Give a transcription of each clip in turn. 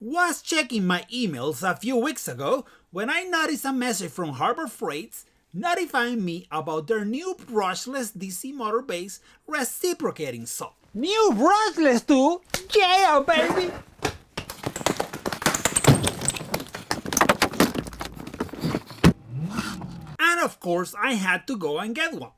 Was checking my emails a few weeks ago when I noticed a message from Harbor Freight notifying me about their new brushless DC motor-based reciprocating saw. New brushless too? Yeah, baby! And of course I had to go and get one.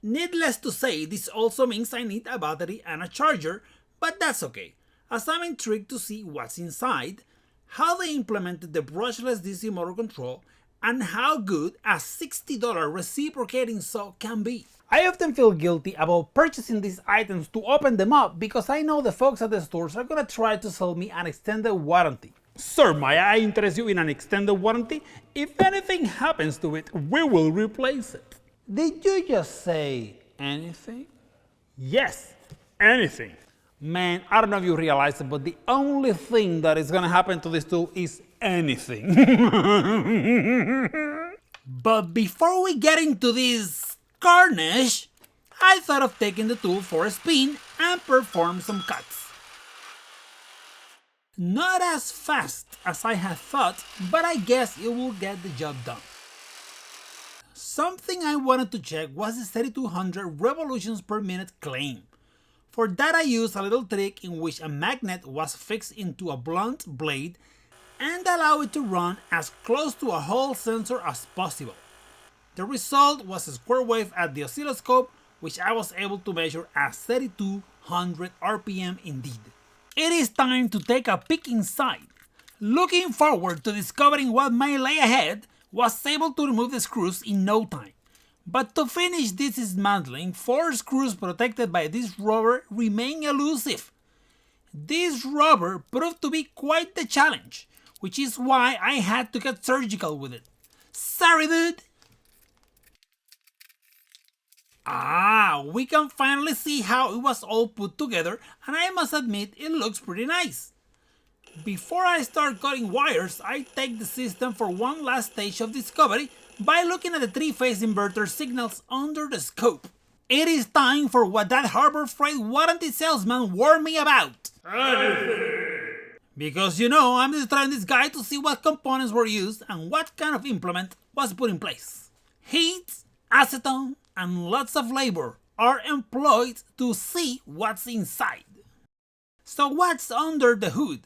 Needless to say, this also means I need a battery and a charger, but that's okay, as I'm intrigued to see what's inside, how they implemented the brushless DC motor control, and how good a $60 reciprocating saw can be. I often feel guilty about purchasing these items to open them up because I know the folks at the stores are gonna try to sell me an extended warranty. Sir, may I interest you in an extended warranty? If anything happens to it, we will replace it. Did you just say anything? Yes, anything. Man, I don't know if you realize it, but the only thing that is gonna happen to this tool is anything. But before we get into this carnage, I thought of taking the tool for a spin and perform some cuts. Not as fast as I had thought, but I guess it will get the job done. Something I wanted to check was the 3200 revolutions per minute claim. For that I used a little trick in which a magnet was fixed into a blunt blade and allow it to run as close to a Hall sensor as possible. The result was a square wave at the oscilloscope, which I was able to measure as 3200 RPM indeed. It is time to take a peek inside. Looking forward to discovering what may lay ahead, was able to remove the screws in no time. But to finish this dismantling, 4 screws protected by this rubber remain elusive. This rubber proved to be quite the challenge, which is why I had to get surgical with it. Sorry, dude! We can finally see how it was all put together, and I must admit it looks pretty nice. Before I start cutting wires, I take the system for one last stage of discovery by looking at the 3-phase inverter signals under the scope. It is time for what that Harbor Freight warranty salesman warned me about. Because you know, I'm just trying this guy to see what components were used and what kind of implement was put in place. Heat, acetone, and lots of labor are employed to see what's inside. So what's under the hood?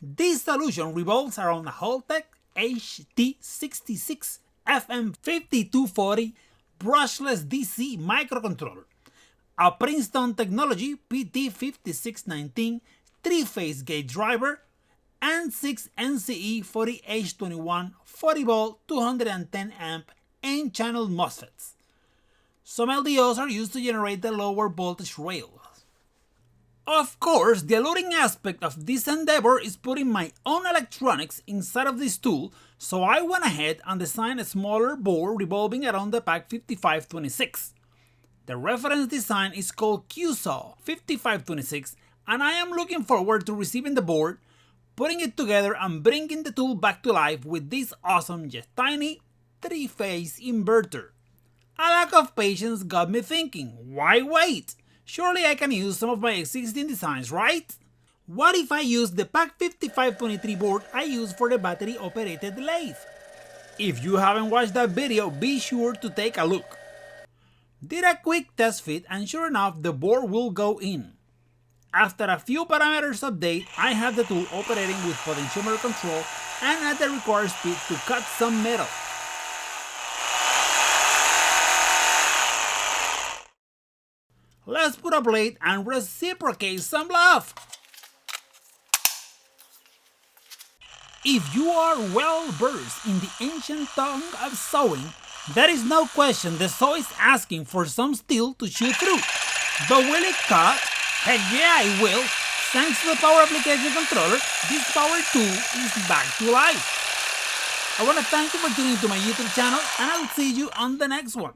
This solution revolves around a Holtec HT66 FM5240 brushless DC microcontroller, a Princeton Technology PT5619 3-phase gate driver, and 6 NCE 40H21 40V 210 amp N-channel MOSFETs. Some LDOs are used to generate the lower voltage rails. Of course, the alluring aspect of this endeavor is putting my own electronics inside of this tool, so I went ahead and designed a smaller board revolving around the PAC5526. The reference design is called QSAW 5526, and I am looking forward to receiving the board, putting it together and bringing the tool back to life with this awesome yet tiny 3-phase inverter. A lack of patience got me thinking, why wait? Surely I can use some of my existing designs, right? What if I use the PAC5523 board I used for the battery operated lathe? If you haven't watched that video, be sure to take a look. Did a quick test fit and sure enough the board will go in. After a few parameters update, I have the tool operating with potentiometer control and at the required speed to cut some metal. Let's put a blade and reciprocate some love! If you are well versed in the ancient tongue of sawing, there is no question the saw is asking for some steel to shoot through. But will it cut? Heck yeah, it will! Thanks to the power application controller, this power tool is back to life. I want to thank you for tuning into my YouTube channel, and I'll see you on the next one.